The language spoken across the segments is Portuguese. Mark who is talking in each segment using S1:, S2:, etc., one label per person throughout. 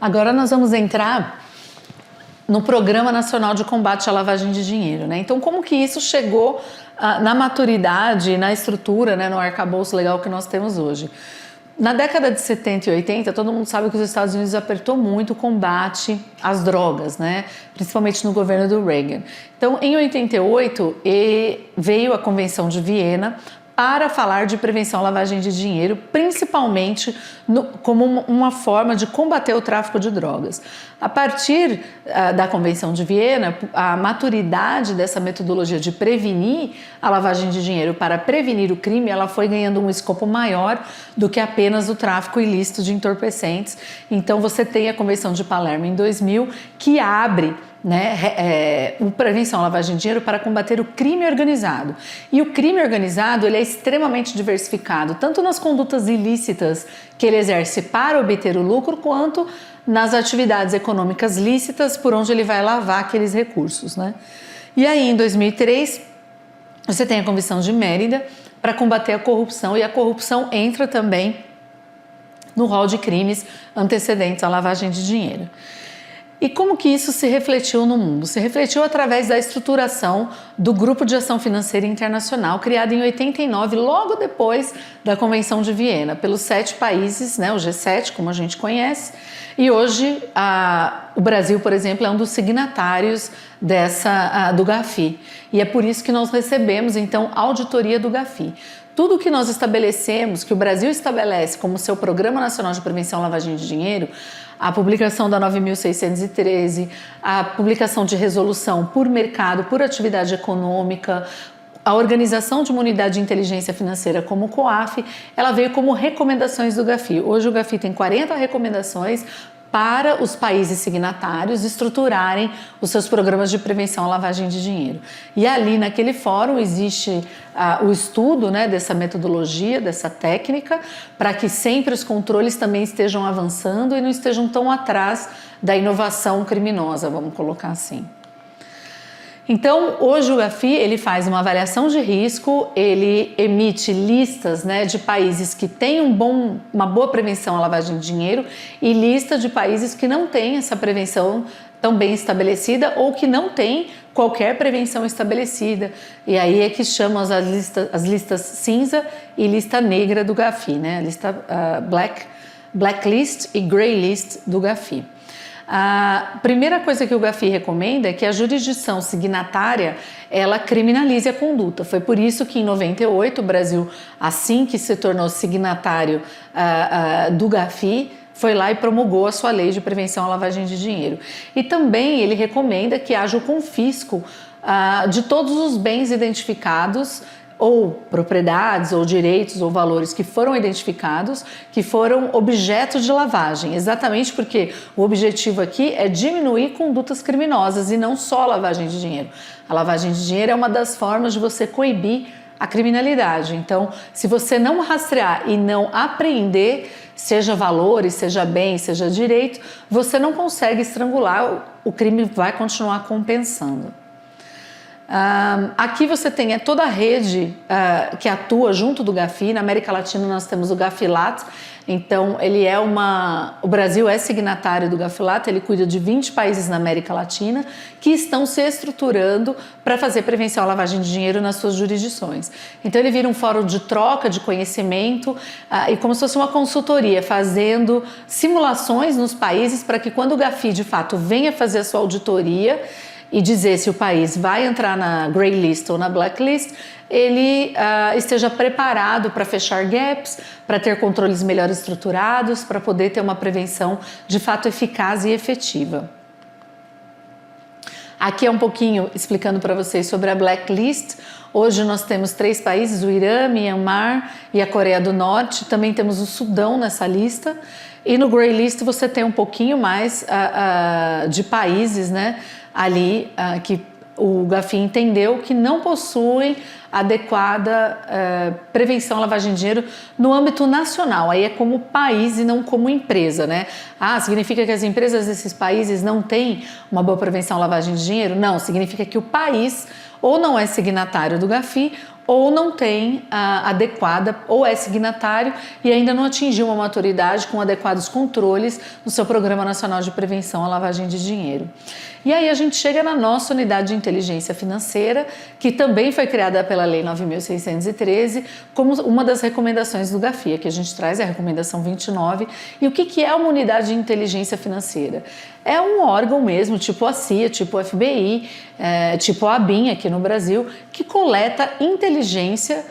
S1: Agora nós vamos entrar no Programa Nacional de Combate à Lavagem de Dinheiro, né? Então, como que isso chegou na maturidade, na estrutura, né, no arcabouço legal que nós temos hoje? Na década de 70 e 80, todo mundo sabe que os Estados Unidos apertou muito o combate às drogas, né? Principalmente no governo do Reagan. Então, em 88, veio a Convenção de Viena para falar de prevenção à lavagem de dinheiro, principalmente como uma forma de combater o tráfico de drogas. A partir da Convenção de Viena, a maturidade dessa metodologia de prevenir a lavagem de dinheiro para prevenir o crime, ela foi ganhando um escopo maior do que apenas o tráfico ilícito de entorpecentes. Então você tem a Convenção de Palermo em 2000, que abre prevenção à lavagem de dinheiro para combater o crime organizado. E o crime organizado ele é extremamente diversificado, tanto nas condutas ilícitas que ele exerce para obter o lucro, quanto nas atividades econômicas lícitas por onde ele vai lavar aqueles recursos, né? E aí, em 2003, você tem a Convenção de Mérida para combater a corrupção, e a corrupção entra também no rol de crimes antecedentes à lavagem de dinheiro. E como que isso se refletiu no mundo? Se refletiu através da estruturação do Grupo de Ação Financeira Internacional, criado em 89, logo depois da Convenção de Viena, pelos 7 países, né, o G7, como a gente conhece, e hoje o Brasil, por exemplo, é um dos signatários do GAFI, e é por isso que nós recebemos, então, a auditoria do GAFI. Tudo que nós estabelecemos, que o Brasil estabelece como seu Programa Nacional de Prevenção à Lavagem de Dinheiro, a publicação da 9.613, a publicação de resolução por mercado, por atividade econômica, a organização de uma unidade de inteligência financeira como o COAF, ela veio como recomendações do GAFI. Hoje o GAFI tem 40 recomendações para os países signatários estruturarem os seus programas de prevenção à lavagem de dinheiro. E ali naquele fórum existe o estudo, né, dessa metodologia, dessa técnica, para que sempre os controles também estejam avançando e não estejam tão atrás da inovação criminosa, vamos colocar assim. Então, hoje o GAFI ele faz uma avaliação de risco, ele emite listas, né, de países que têm uma boa prevenção à lavagem de dinheiro e lista de países que não têm essa prevenção tão bem estabelecida ou que não têm qualquer prevenção estabelecida. E aí é que chamam as listas cinza e lista negra do GAFI, né, a lista blacklist e grey list do GAFI. A primeira coisa que o GAFI recomenda é que a jurisdição signatária ela criminalize a conduta. Foi por isso que em 98 o Brasil, assim que se tornou signatário do GAFI, foi lá e promulgou a sua lei de prevenção à lavagem de dinheiro. E também ele recomenda que haja o confisco de todos os bens identificados ou propriedades, ou direitos, ou valores que foram identificados, que foram objetos de lavagem, exatamente porque o objetivo aqui é diminuir condutas criminosas e não só a lavagem de dinheiro. A lavagem de dinheiro é uma das formas de você coibir a criminalidade. Então, se você não rastrear e não apreender, seja valores, seja bem, seja direito, você não consegue estrangular, o crime vai continuar compensando. Aqui você tem toda a rede que atua junto do GAFI. Na América Latina nós temos o GAFILAT, então o Brasil é signatário do GAFILAT, ele cuida de 20 países na América Latina que estão se estruturando para fazer prevenção à lavagem de dinheiro nas suas jurisdições. Então ele vira um fórum de troca de conhecimento e como se fosse uma consultoria, fazendo simulações nos países para que quando o GAFI de fato venha fazer a sua auditoria e dizer se o país vai entrar na grey list ou na blacklist, ele esteja preparado para fechar gaps, para ter controles melhor estruturados, para poder ter uma prevenção de fato eficaz e efetiva. Aqui é um pouquinho explicando para vocês sobre a blacklist. Hoje nós temos 3 países, o Irã, Myanmar e a Coreia do Norte. Também temos o Sudão nessa lista. E no grey list você tem um pouquinho mais de países, né, ali que o GAFI entendeu que não possuem adequada prevenção à lavagem de dinheiro no âmbito nacional. Aí é como país e não como empresa, né? Significa que as empresas desses países não têm uma boa prevenção à lavagem de dinheiro? Não, significa que o país ou não é signatário do GAFI ou não tem a adequada, ou é signatário e ainda não atingiu uma maturidade com adequados controles no seu Programa Nacional de Prevenção à Lavagem de Dinheiro. E aí a gente chega na nossa unidade de inteligência financeira, que também foi criada pela Lei 9.613, como uma das recomendações do GAFIA, que a gente traz a recomendação 29. E o que é uma unidade de inteligência financeira? É um órgão mesmo, tipo a CIA, tipo o FBI, tipo a ABIN aqui no Brasil, que coleta inteligência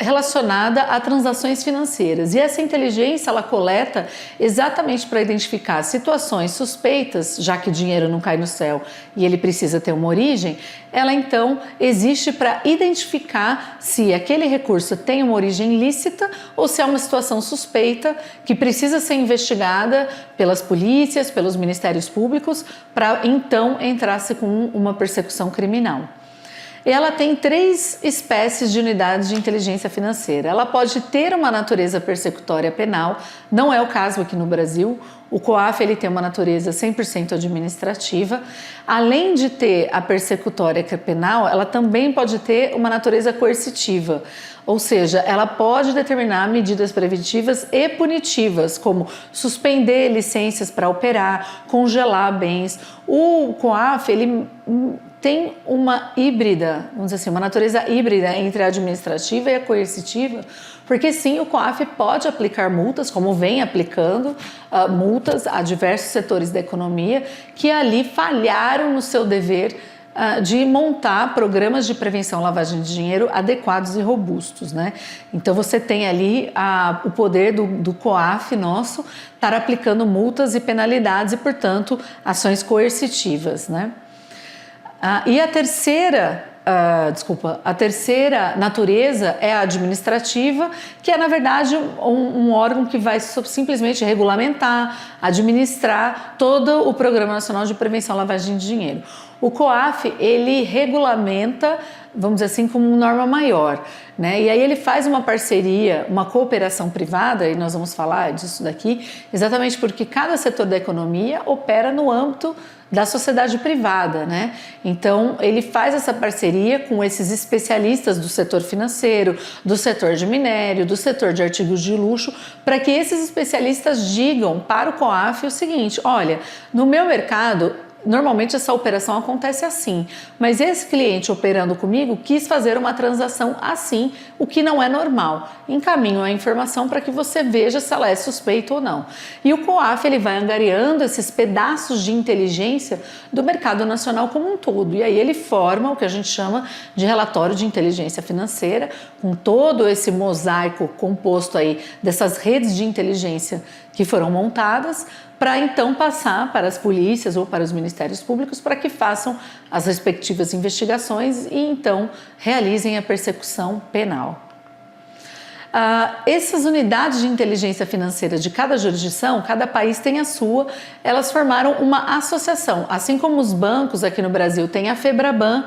S1: relacionada a transações financeiras. E essa inteligência ela coleta exatamente para identificar situações suspeitas, já que dinheiro não cai no céu e ele precisa ter uma origem, ela então existe para identificar se aquele recurso tem uma origem lícita ou se é uma situação suspeita que precisa ser investigada pelas polícias, pelos ministérios públicos, para então entrar-se com uma persecução criminal. Ela tem 3 espécies de unidades de inteligência financeira. Ela pode ter uma natureza persecutória penal, não é o caso aqui no Brasil. O COAF ele tem uma natureza 100% administrativa. Além de ter a persecutória penal, ela também pode ter uma natureza coercitiva. Ou seja, ela pode determinar medidas preventivas e punitivas, como suspender licenças para operar, congelar bens. O COAF ele tem uma híbrida, vamos dizer assim, uma natureza híbrida entre a administrativa e a coercitiva, porque sim, o COAF pode aplicar multas, como vem aplicando multas a diversos setores da economia que ali falharam no seu dever de montar programas de prevenção à lavagem de dinheiro adequados e robustos, né? Então você tem ali o poder do COAF nosso estar aplicando multas e penalidades e, portanto, ações coercitivas, né? E a terceira natureza é a administrativa, que é, na verdade, um órgão que vai simplesmente regulamentar, administrar todo o Programa Nacional de Prevenção à Lavagem de Dinheiro. O COAF, ele regulamenta, vamos dizer assim, como norma maior, né? E aí ele faz uma parceria, uma cooperação privada, e nós vamos falar disso daqui, exatamente porque cada setor da economia opera no âmbito da sociedade privada, né? Então, ele faz essa parceria com esses especialistas do setor financeiro, do setor de minério, do setor de artigos de luxo, para que esses especialistas digam para o COAF o seguinte: olha, no meu mercado, normalmente essa operação acontece assim, mas esse cliente operando comigo quis fazer uma transação assim, o que não é normal. Encaminho a informação para que você veja se ela é suspeita ou não. E o COAF ele vai angariando esses pedaços de inteligência do mercado nacional como um todo. E aí ele forma o que a gente chama de relatório de inteligência financeira, com todo esse mosaico composto aí dessas redes de inteligência que foram montadas, para então passar para as polícias ou para os ministérios públicos para que façam as respectivas investigações e então realizem a persecução penal. Essas unidades de inteligência financeira de cada jurisdição, cada país tem a sua, elas formaram uma associação, assim como os bancos aqui no Brasil têm a FEBRABAN,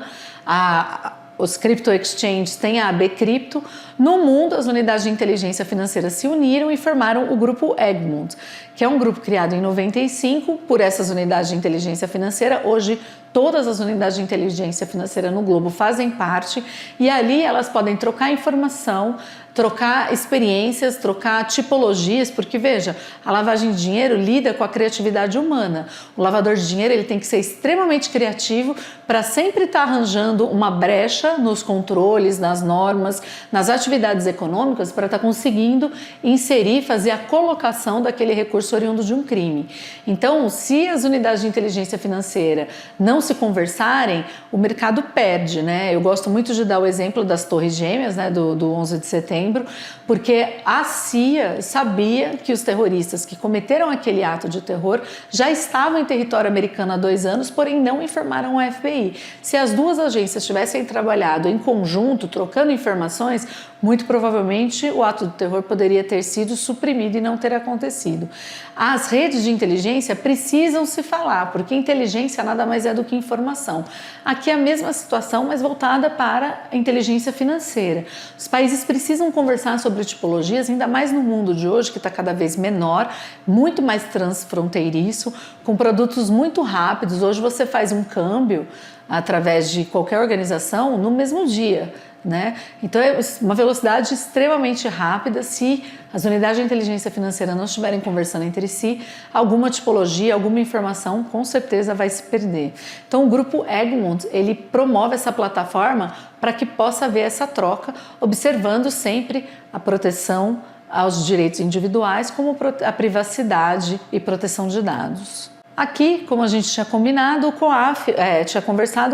S1: os crypto exchanges têm a AB Cripto. No mundo, as unidades de inteligência financeira se uniram e formaram o grupo Egmont, que é um grupo criado em 95 por essas unidades de inteligência financeira. Hoje, todas as unidades de inteligência financeira no globo fazem parte e ali elas podem trocar informação, trocar experiências, trocar tipologias, porque veja, a lavagem de dinheiro lida com a criatividade humana. O lavador de dinheiro ele tem que ser extremamente criativo para sempre estar arranjando uma brecha nos controles, nas normas, nas atividades econômicas para estar conseguindo inserir, fazer a colocação daquele recurso oriundo de um crime. Então, se as unidades de inteligência financeira não se conversarem, o mercado perde, né? Eu gosto muito de dar o exemplo das Torres Gêmeas, né, do 11 de setembro, porque a CIA sabia que os terroristas que cometeram aquele ato de terror já estavam em território americano há 2 anos, porém não informaram o FBI. Se as duas agências tivessem trabalhado em conjunto, trocando informações, muito provavelmente o ato de terror poderia ter sido suprimido e não ter acontecido. As redes de inteligência precisam se falar, porque inteligência nada mais é do que informação. Aqui é a mesma situação, mas voltada para a inteligência financeira. Os países precisam conversar sobre tipologias, ainda mais no mundo de hoje, que está cada vez menor, muito mais transfronteiriço, com produtos muito rápidos. Hoje você faz um câmbio através de qualquer organização no mesmo dia. né? Então é uma velocidade extremamente rápida. Se as unidades de inteligência financeira não estiverem conversando entre si, alguma tipologia, alguma informação com certeza vai se perder. Então o grupo Egmont, ele promove essa plataforma para que possa haver essa troca, observando sempre a proteção aos direitos individuais, como a privacidade e proteção de dados. Aqui, como a gente tinha combinado, o COAF,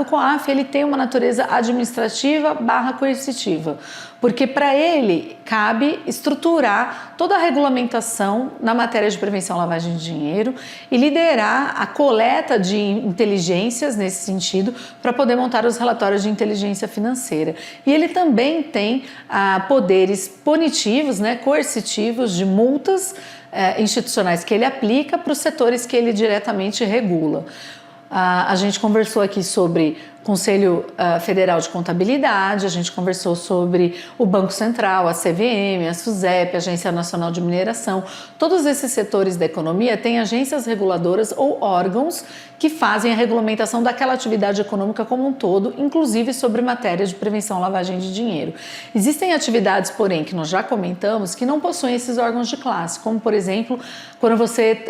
S1: o COAF ele tem uma natureza administrativa / coercitiva, porque para ele cabe estruturar toda a regulamentação na matéria de prevenção à lavagem de dinheiro e liderar a coleta de inteligências nesse sentido para poder montar os relatórios de inteligência financeira. E ele também tem poderes punitivos, né, coercitivos, de multas institucionais que ele aplica para os setores que ele diretamente regula. A gente conversou aqui sobre Conselho Federal de Contabilidade, a gente conversou sobre o Banco Central, a CVM, a SUSEP, a Agência Nacional de Mineração. Todos esses setores da economia têm agências reguladoras ou órgãos que fazem a regulamentação daquela atividade econômica como um todo, inclusive sobre matéria de prevenção à lavagem de dinheiro. Existem atividades, porém, que nós já comentamos, que não possuem esses órgãos de classe, como, por exemplo, quando você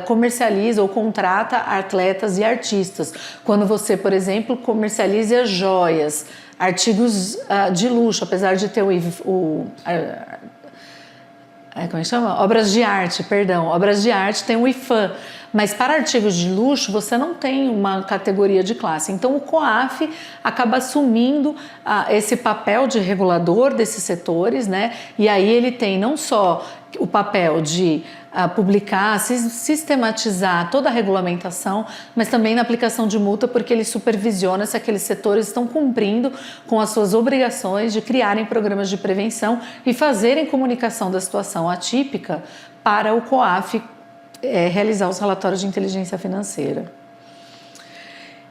S1: comercializa ou contrata atletas e artistas, quando você, por exemplo, comercializa joias, artigos de luxo, apesar de ter como é que chama? Obras de arte tem o IFAM, mas para artigos de luxo você não tem uma categoria de classe. Então o COAF acaba assumindo esse papel de regulador desses setores, né? E aí ele tem não só o papel de publicar, sistematizar toda a regulamentação, mas também na aplicação de multa, porque ele supervisiona se aqueles setores estão cumprindo com as suas obrigações de criarem programas de prevenção e fazerem comunicação da situação atípica para o COAF realizar os relatórios de inteligência financeira.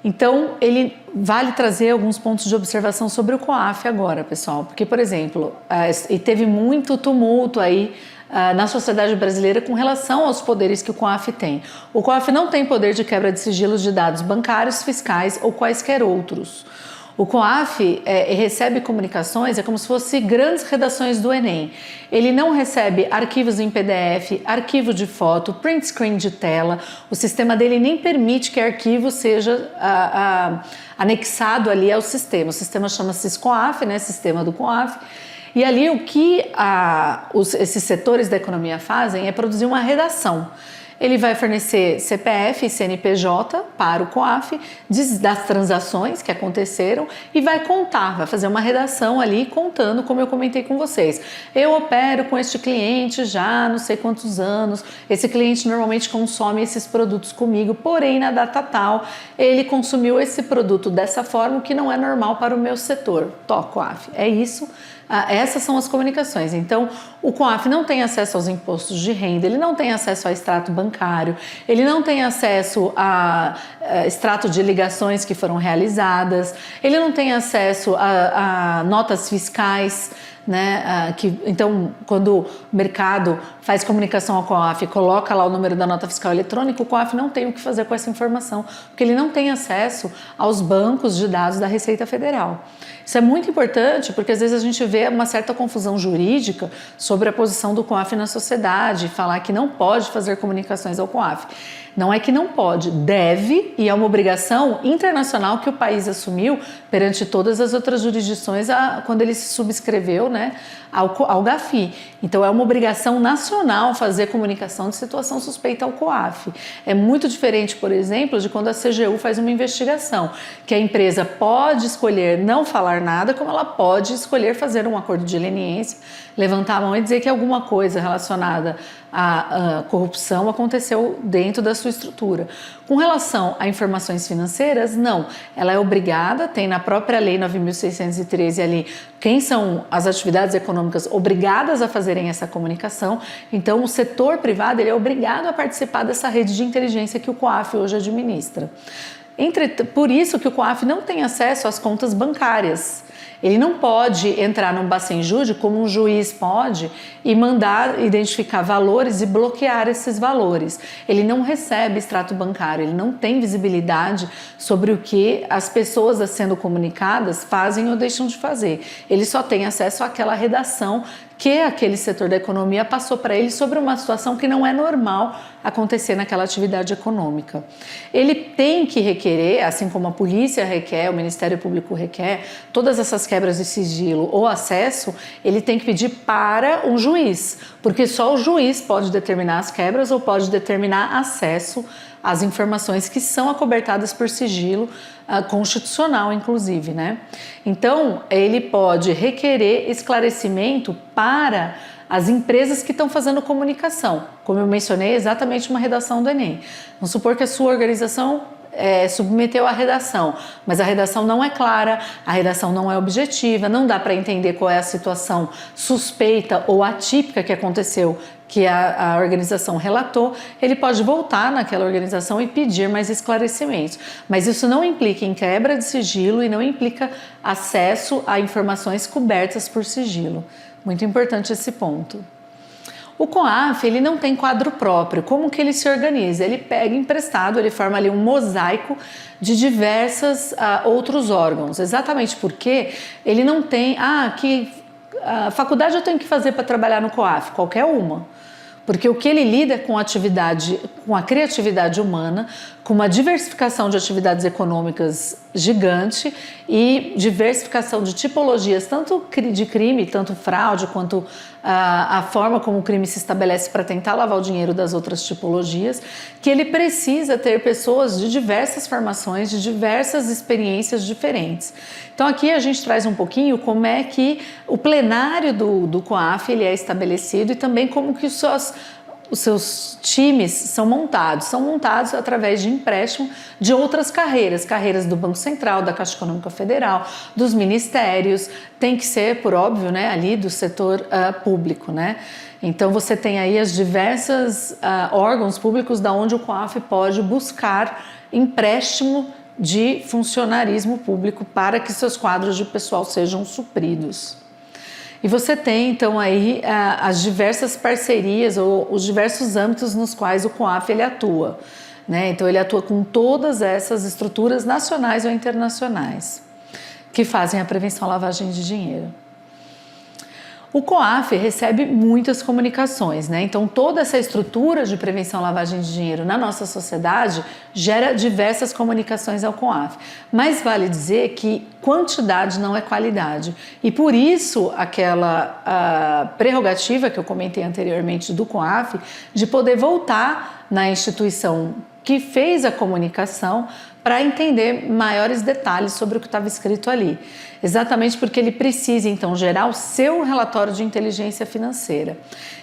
S1: Então, ele vale trazer alguns pontos de observação sobre o COAF agora, pessoal, porque, por exemplo, teve muito tumulto aí na sociedade brasileira com relação aos poderes que o COAF tem. O COAF não tem poder de quebra de sigilos de dados bancários, fiscais ou quaisquer outros. O COAF recebe comunicações, é como se fossem grandes redações do Enem. Ele não recebe arquivos em PDF, arquivo de foto, print screen de tela. O sistema dele nem permite que arquivo seja anexado ali ao sistema. O sistema chama-se SCOAF, né, sistema do COAF. E ali o que esses setores da economia fazem é produzir uma redação. Ele vai fornecer CPF e CNPJ para o COAF das transações que aconteceram e vai contar, vai fazer uma redação ali contando, como eu comentei com vocês. Eu opero com este cliente já há não sei quantos anos, esse cliente normalmente consome esses produtos comigo, porém na data tal ele consumiu esse produto dessa forma, o que não é normal para o meu setor. COAF, é isso. Essas são as comunicações. Então, o COAF não tem acesso aos impostos de renda, ele não tem acesso ao extrato bancário, ele não tem acesso a extrato de ligações que foram realizadas, ele não tem acesso a notas fiscais, né? Então, quando o mercado faz comunicação ao COAF e coloca lá o número da nota fiscal eletrônica, o COAF não tem o que fazer com essa informação, porque ele não tem acesso aos bancos de dados da Receita Federal. Isso é muito importante porque às vezes a gente vê uma certa confusão jurídica sobre a posição do COAF na sociedade, falar que não pode fazer comunicações ao COAF. Não é que não pode, deve, e é uma obrigação internacional que o país assumiu perante todas as outras jurisdições quando ele se subscreveu, né, ao GAFI. Então é uma obrigação nacional fazer comunicação de situação suspeita ao COAF. É muito diferente, por exemplo, de quando a CGU faz uma investigação, que a empresa pode escolher não falar nada, como ela pode escolher fazer um acordo de leniência, levantar a mão e dizer que alguma coisa relacionada à corrupção aconteceu dentro da sua estrutura. Com relação a informações financeiras, não. Ela é obrigada, tem na própria Lei 9.613 ali quem são as atividades econômicas obrigadas a fazerem essa comunicação. Então, o setor privado ele é obrigado a participar dessa rede de inteligência que o COAF hoje administra. Por isso que o COAF não tem acesso às contas bancárias. Ele não pode entrar num Bacen-Jude como um juiz pode e mandar identificar valores e bloquear esses valores. Ele não recebe extrato bancário, ele não tem visibilidade sobre o que as pessoas sendo comunicadas fazem ou deixam de fazer. Ele só tem acesso àquela redação que aquele setor da economia passou para ele sobre uma situação que não é normal acontecer naquela atividade econômica. Ele tem que requerer, assim como a polícia requer, o Ministério Público requer, todas essas quebras de sigilo ou acesso, ele tem que pedir para um juiz, porque só o juiz pode determinar as quebras ou pode determinar acesso às informações que são acobertadas por sigilo constitucional, inclusive, né? Então, ele pode requerer esclarecimento para as empresas que estão fazendo comunicação. Como eu mencionei, exatamente uma redação do Enem. Vamos supor que a sua organização submeteu a redação, mas a redação não é clara, a redação não é objetiva, não dá para entender qual é a situação suspeita ou atípica que aconteceu, que a organização relatou. Ele pode voltar naquela organização e pedir mais esclarecimentos, mas isso não implica em quebra de sigilo e não implica acesso a informações cobertas por sigilo. Muito importante esse ponto. O COAF, ele não tem quadro próprio. Como que ele se organiza? Ele pega emprestado, ele forma ali um mosaico de diversos outros órgãos. Exatamente porque ele não tem... que faculdade eu tenho que fazer para trabalhar no COAF? Qualquer uma. Porque o que ele lida é com a criatividade humana, com uma diversificação de atividades econômicas gigante e diversificação de tipologias, tanto de crime, tanto fraude, quanto a forma como o crime se estabelece para tentar lavar o dinheiro das outras tipologias, que ele precisa ter pessoas de diversas formações, de diversas experiências diferentes. Então aqui a gente traz um pouquinho como é que o plenário do COAF ele é estabelecido e também como que os seus times são montados através de empréstimo de outras carreiras do Banco Central, da Caixa Econômica Federal, dos ministérios, tem que ser, por óbvio, né, ali do setor público, né? Então você tem aí as diversas órgãos públicos da onde o COAF pode buscar empréstimo de funcionarismo público para que seus quadros de pessoal sejam supridos. E você tem, então, aí as diversas parcerias ou os diversos âmbitos nos quais o COAF ele atua, né? Então, ele atua com todas essas estruturas nacionais ou internacionais que fazem a prevenção à lavagem de dinheiro. O COAF recebe muitas comunicações, né? Então, toda essa estrutura de prevenção à lavagem de dinheiro na nossa sociedade gera diversas comunicações ao COAF. Mas vale dizer que quantidade não é qualidade. E por isso, aquela prerrogativa que eu comentei anteriormente do COAF, de poder voltar na instituição que fez a comunicação para entender maiores detalhes sobre o que estava escrito ali. Exatamente porque ele precisa, então, gerar o seu relatório de inteligência financeira.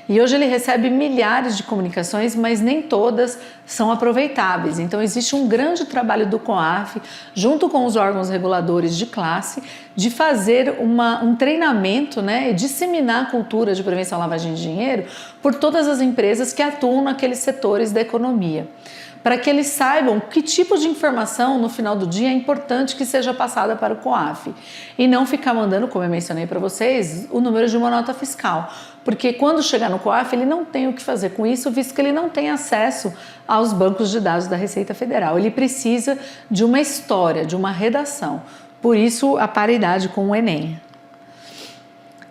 S1: E hoje ele recebe milhares de comunicações, mas nem todas são aproveitáveis. Então, existe um grande trabalho do COAF, junto com os órgãos reguladores de classe, de fazer um treinamento, né, e disseminar a cultura de prevenção à lavagem de dinheiro por todas as empresas que atuam naqueles setores da economia, para que eles saibam que tipo de informação no final do dia é importante que seja passada para o COAF e não ficar mandando, como eu mencionei para vocês, o número de uma nota fiscal, porque quando chegar no COAF ele não tem o que fazer com isso, visto que ele não tem acesso aos bancos de dados da Receita Federal. Ele precisa de uma história, de uma redação, por isso a paridade com o Enem.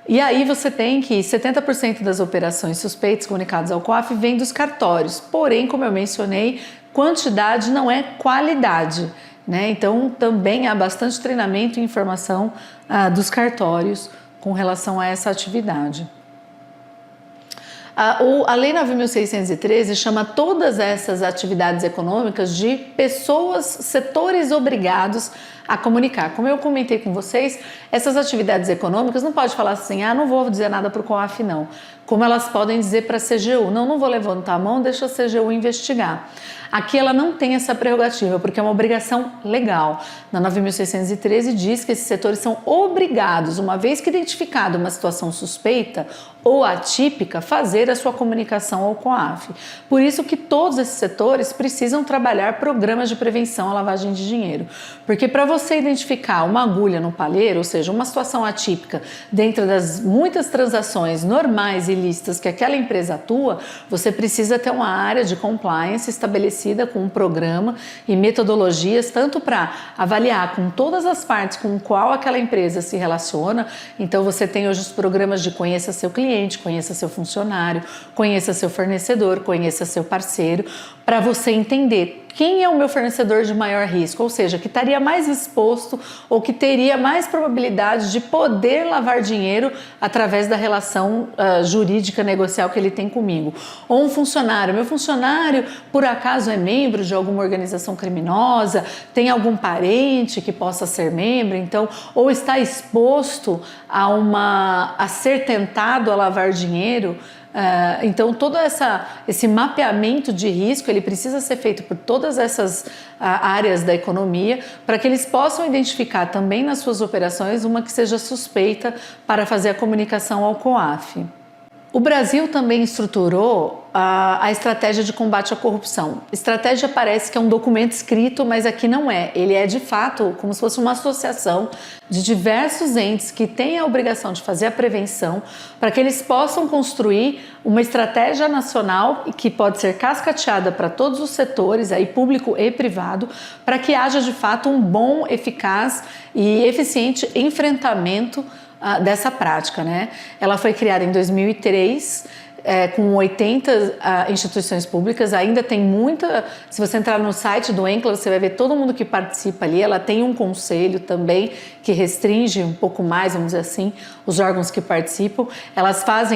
S1: E aí você tem que 70% das operações suspeitas comunicadas ao COAF vêm dos cartórios, porém, como eu mencionei, quantidade não é qualidade, né? Então também há bastante treinamento e informação dos cartórios com relação a essa atividade. A Lei 9.613 chama todas essas atividades econômicas de pessoas, setores obrigados a comunicar. Como eu comentei com vocês, essas atividades econômicas não pode falar assim, não vou dizer nada para o COAF não. Como elas podem dizer para a CGU, não vou levantar a mão, deixa a CGU investigar. Aqui ela não tem essa prerrogativa, porque é uma obrigação legal. Na 9.613 diz que esses setores são obrigados, uma vez que identificada uma situação suspeita ou atípica, fazer a sua comunicação ao COAF. Por isso que todos esses setores precisam trabalhar programas de prevenção à lavagem de dinheiro. Porque para você identificar uma agulha no palheiro, ou seja, uma situação atípica dentro das muitas transações normais e lícitas que aquela empresa atua, você precisa ter uma área de compliance estabelecida com um programa e metodologias, tanto para avaliar com todas as partes com qual aquela empresa se relaciona. Então você tem hoje os programas de conheça seu cliente, conheça seu funcionário, conheça seu fornecedor, conheça seu parceiro, para você entender quem é o meu fornecedor de maior risco, ou seja, que estaria mais exposto ou que teria mais probabilidade de poder lavar dinheiro através da relação jurídica negocial que ele tem comigo. Ou um funcionário, meu funcionário por acaso é membro de alguma organização criminosa, tem algum parente que possa ser membro, então, ou está exposto a ser tentado a lavar dinheiro. Então todo esse mapeamento de risco ele precisa ser feito por todas essas áreas da economia para que eles possam identificar também nas suas operações uma que seja suspeita para fazer a comunicação ao COAF. O Brasil também estruturou a estratégia de combate à corrupção. Estratégia parece que é um documento escrito, mas aqui não é. Ele é de fato como se fosse uma associação de diversos entes que têm a obrigação de fazer a prevenção para que eles possam construir uma estratégia nacional que pode ser cascateada para todos os setores, aí público e privado, para que haja de fato um bom, eficaz e eficiente enfrentamento dessa prática, né? Ela foi criada em 2003, com 80 instituições públicas, ainda tem muita. Se você entrar no site do ENCLA, você vai ver todo mundo que participa ali. Ela tem um conselho também que restringe um pouco mais, vamos dizer assim, os órgãos que participam.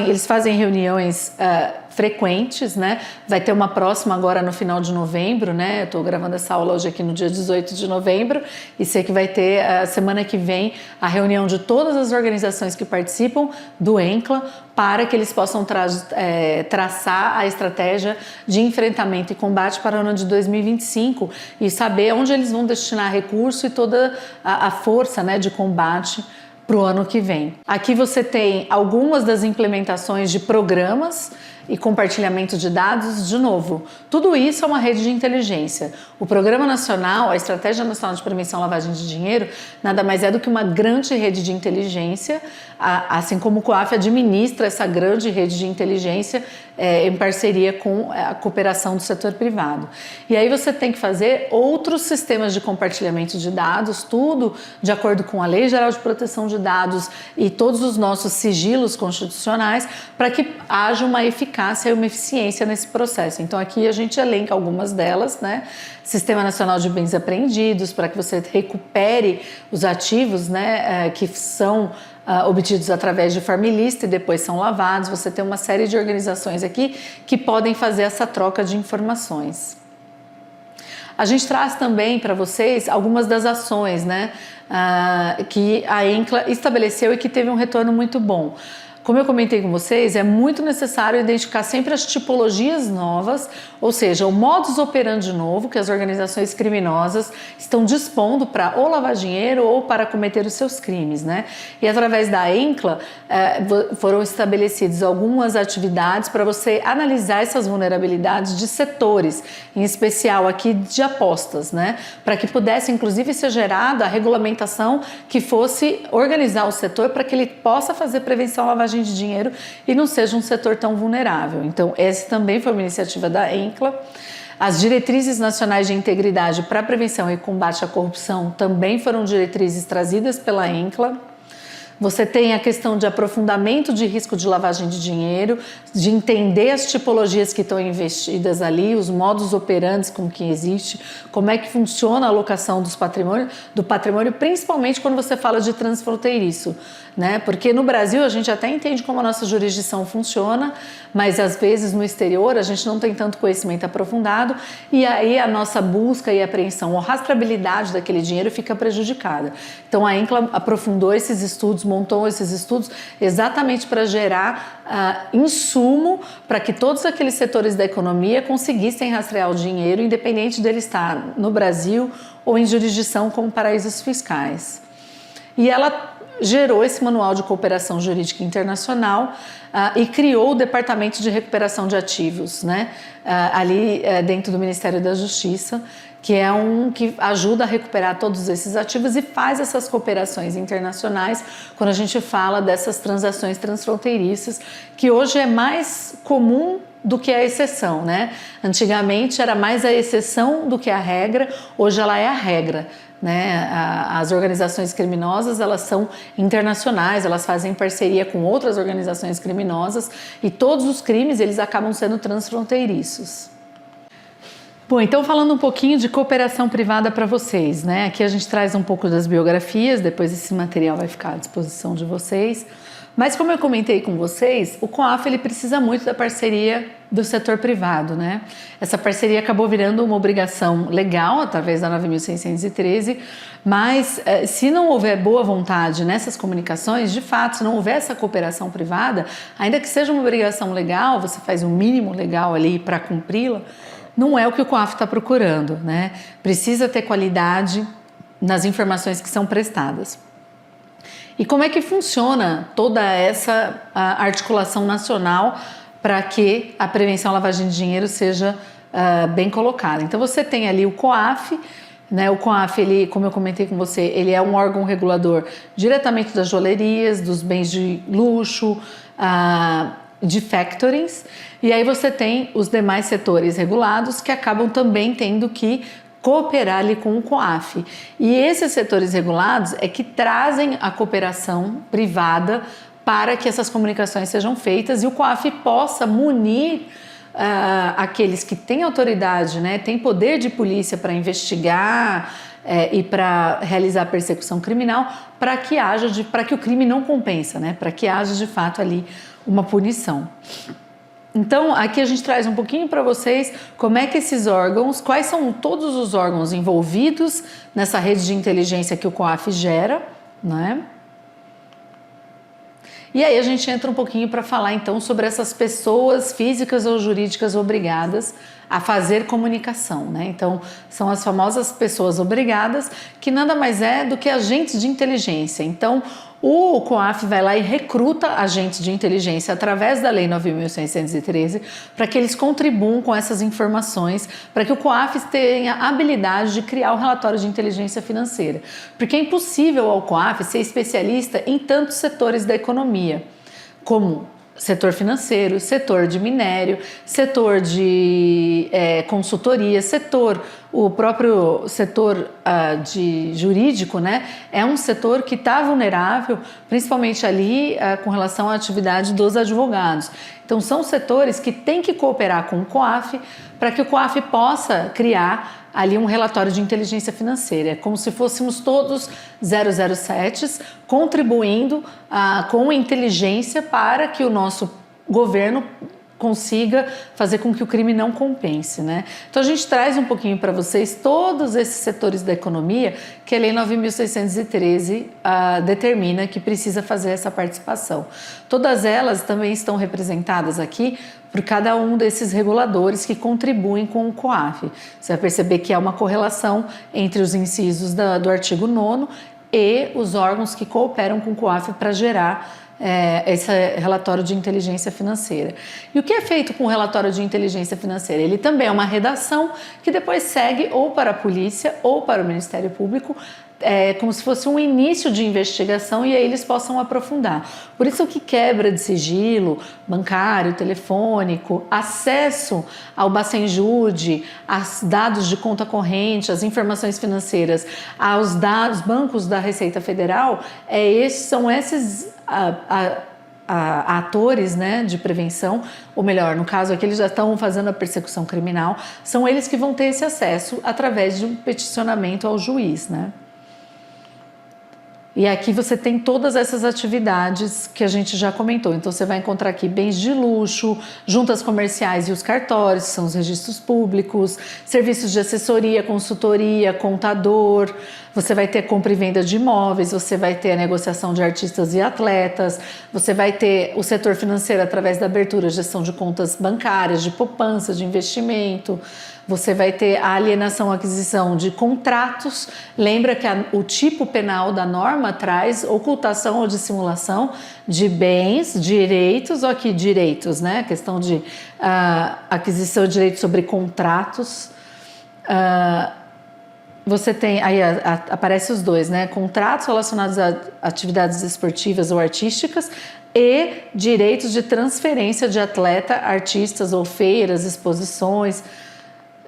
S1: Eles fazem reuniões frequentes, né? Vai ter uma próxima agora no final de novembro, né? Eu estou gravando essa aula hoje aqui no dia 18 de novembro e sei que vai ter a semana que vem a reunião de todas as organizações que participam do ENCLA para que eles possam traçar a estratégia de enfrentamento e combate para o ano de 2025 e saber onde eles vão destinar recurso e toda a força, né, de combate para o ano que vem. Aqui você tem algumas das implementações de programas e compartilhamento de dados. De novo, tudo isso é uma rede de inteligência. O Programa Nacional, a Estratégia Nacional de Prevenção à Lavagem de Dinheiro, nada mais é do que uma grande rede de inteligência, assim como o COAF administra essa grande rede de inteligência em parceria com a cooperação do setor privado. E aí você tem que fazer outros sistemas de compartilhamento de dados, tudo de acordo com a Lei Geral de Proteção de Dados e todos os nossos sigilos constitucionais, para que haja uma eficácia e uma eficiência nesse processo. Então aqui a gente elenca algumas delas, né? Sistema Nacional de Bens Apreendidos, para que você recupere os ativos, né, que são obtidos através de forma ilícita e depois são lavados. Você tem uma série de organizações aqui que podem fazer essa troca de informações. A gente traz também para vocês algumas das ações, né, que a ENCLA estabeleceu e que teve um retorno muito bom. Como eu comentei com vocês, é muito necessário identificar sempre as tipologias novas, ou seja, o modus operandi novo que as organizações criminosas estão dispondo para ou lavar dinheiro ou para cometer os seus crimes, né? E através da ENCLA foram estabelecidas algumas atividades para você analisar essas vulnerabilidades de setores, em especial aqui de apostas, né? Para que pudesse inclusive ser gerada a regulamentação que fosse organizar o setor para que ele possa fazer prevenção à lavagem de dinheiro e não seja um setor tão vulnerável. Então, essa também foi uma iniciativa da ENCLA. As diretrizes nacionais de integridade para prevenção e combate à corrupção também foram diretrizes trazidas pela ENCLA. Você tem a questão de aprofundamento de risco de lavagem de dinheiro, de entender as tipologias que estão investidas ali, os modus operandi com que existe, como é que funciona a alocação do patrimônio, principalmente quando você fala de transfronteiriço, né? Porque no Brasil a gente até entende como a nossa jurisdição funciona, mas às vezes no exterior a gente não tem tanto conhecimento aprofundado e aí a nossa busca e apreensão ou rastreabilidade daquele dinheiro fica prejudicada. Então a ENCLA aprofundou esses estudos, montou esses estudos exatamente para gerar insumo para que todos aqueles setores da economia conseguissem rastrear o dinheiro, independente dele estar no Brasil ou em jurisdição como paraísos fiscais. E ela gerou esse Manual de Cooperação Jurídica Internacional e criou o Departamento de Recuperação de Ativos, né? Ali dentro do Ministério da Justiça, que é que ajuda a recuperar todos esses ativos e faz essas cooperações internacionais quando a gente fala dessas transações transfronteiriças, que hoje é mais comum do que a exceção, né? Antigamente era mais a exceção do que a regra, hoje ela é a regra, né? As organizações criminosas, elas são internacionais, elas fazem parceria com outras organizações criminosas e todos os crimes eles acabam sendo transfronteiriços. Bom, então falando um pouquinho de cooperação privada para vocês, né? Aqui a gente traz um pouco das biografias, depois esse material vai ficar à disposição de vocês. Mas como eu comentei com vocês, o COAF ele precisa muito da parceria do setor privado, né? Essa parceria acabou virando uma obrigação legal através da 9.613, mas se não houver boa vontade nessas comunicações, de fato, se não houver essa cooperação privada, ainda que seja uma obrigação legal, você faz um mínimo legal ali para cumpri-la, não é o que o COAF está procurando, né? Precisa ter qualidade nas informações que são prestadas. E como é que funciona toda essa articulação nacional para que a prevenção à lavagem de dinheiro seja bem colocada? Então você tem ali o COAF, né? O COAF, ele, como eu comentei com você, ele é um órgão regulador diretamente das joalherias, dos bens de luxo, de factorings, e aí você tem os demais setores regulados que acabam também tendo que cooperar ali com o COAF. E esses setores regulados é que trazem a cooperação privada para que essas comunicações sejam feitas e o COAF possa munir aqueles que têm autoridade, né, têm poder de polícia para investigar e para realizar persecução criminal, para que o crime não compensa, né, para que haja de fato ali uma punição. Então, aqui a gente traz um pouquinho para vocês como é que esses órgãos, quais são todos os órgãos envolvidos nessa rede de inteligência que o COAF gera, né? E aí a gente entra um pouquinho para falar então sobre essas pessoas físicas ou jurídicas obrigadas a fazer comunicação, né? Então, são as famosas pessoas obrigadas, que nada mais é do que agentes de inteligência. Então, o COAF vai lá e recruta agentes de inteligência através da Lei 9.613 para que eles contribuam com essas informações, para que o COAF tenha a habilidade de criar o relatório de inteligência financeira. Porque é impossível ao COAF ser especialista em tantos setores da economia, como setor financeiro, setor de minério, setor de consultoria, o próprio setor de jurídico, né? É um setor que está vulnerável, principalmente ali com relação à atividade dos advogados. Então, são setores que têm que cooperar com o COAF para que o COAF possa criar ali um relatório de inteligência financeira. É como se fôssemos todos 007s contribuindo com inteligência para que o nosso governo consiga fazer com que o crime não compense, né? Então a gente traz um pouquinho para vocês todos esses setores da economia que a Lei 9.613 determina que precisa fazer essa participação. Todas elas também estão representadas aqui por cada um desses reguladores que contribuem com o COAF. Você vai perceber que há uma correlação entre os incisos do artigo 9º e os órgãos que cooperam com o COAF para gerar esse relatório de inteligência financeira. E o que é feito com o relatório de inteligência financeira? Ele também é uma redação que depois segue ou para a polícia ou para o Ministério Público, como se fosse um início de investigação e aí eles possam aprofundar. Por isso que quebra de sigilo bancário, telefônico, acesso ao Bacenjude, aos dados de conta corrente, as informações financeiras, aos dados, bancos da Receita Federal, são esses atores, né, de prevenção, ou melhor, no caso aqui eles já estão fazendo a persecução criminal, são eles que vão ter esse acesso através de um peticionamento ao juiz, né? E aqui você tem todas essas atividades que a gente já comentou. Então você vai encontrar aqui bens de luxo, juntas comerciais e os cartórios, que são os registros públicos, serviços de assessoria, consultoria, contador, você vai ter compra e venda de imóveis, você vai ter a negociação de artistas e atletas, você vai ter o setor financeiro através da abertura, gestão de contas bancárias, de poupança, de investimento. você vai ter a alienação, aquisição de contratos. Lembra que o tipo penal da norma traz ocultação ou dissimulação de bens, direitos, ou aqui direitos, né? A questão de aquisição de direitos sobre contratos. Você tem, aí aparece os dois, né? Contratos relacionados a atividades esportivas ou artísticas e direitos de transferência de atleta, artistas ou feiras, exposições